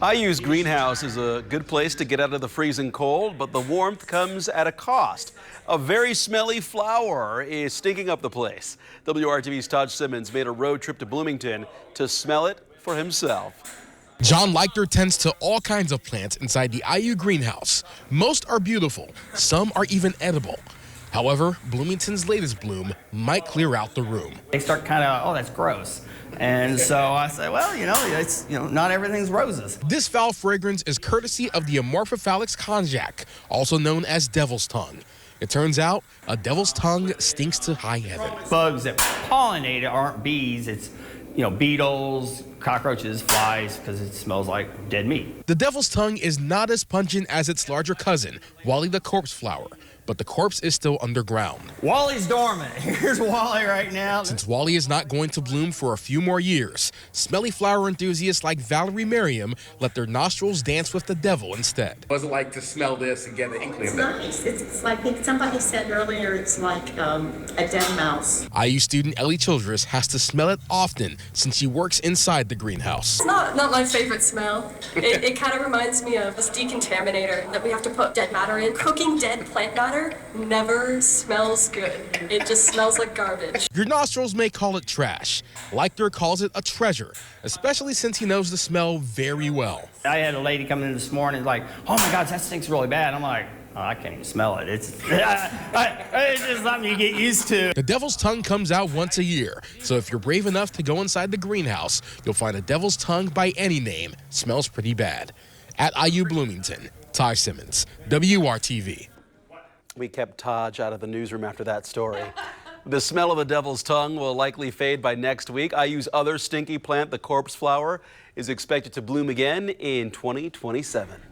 IU's greenhouse is a good place to get out of the freezing cold, but the warmth comes at a cost. A very smelly flower is stinking up the place. WRTV's Simmons made a road trip to Bloomington to smell it for himself. John Leichter tends to all kinds of plants inside the IU greenhouse. Most are beautiful, some are even edible. However, Bloomington's latest bloom might clear out the room. They start kind of, oh, that's gross. And so I said, well, it's, not everything's roses. This foul fragrance is courtesy of the Amorphophallus konjac, also known as devil's tongue. It turns out a devil's tongue stinks to high heaven. Bugs that pollinate it aren't bees. It's, beetles, cockroaches, flies, because it smells like dead meat. The devil's tongue is not as pungent as its larger cousin, Wally the corpse flower, but the corpse is still underground. Wally's dormant. Here's Wally right now. Since Wally is not going to bloom for a few more years, smelly flower enthusiasts like Valerie Merriam let their nostrils dance with the devil instead. What's it like to smell this and get an inkling of it? Nice. It's like somebody said earlier, it's like a dead mouse. IU student Ellie Childress has to smell it often since she works inside the greenhouse. It's not my favorite smell. It kind of reminds me of this decontaminator that we have to put dead matter in. Cooking dead plant matter never smells good. It just smells like garbage. Your nostrils may call it trash. Leichter calls it a treasure, especially since he knows the smell very well. I had a lady come in this morning like, oh my God, that stinks really bad. I'm like, oh, I can't even smell it. It's just something you get used to. The devil's tongue comes out once a year, so if you're brave enough to go inside the greenhouse, you'll find a devil's tongue by any name. Smells pretty bad. At IU Bloomington, Simmons, WRTV. We kept Taj out of the newsroom after that story. The smell of the devil's tongue will likely fade by next week. IU's other stinky plant, the corpse flower, is expected to bloom again in 2027.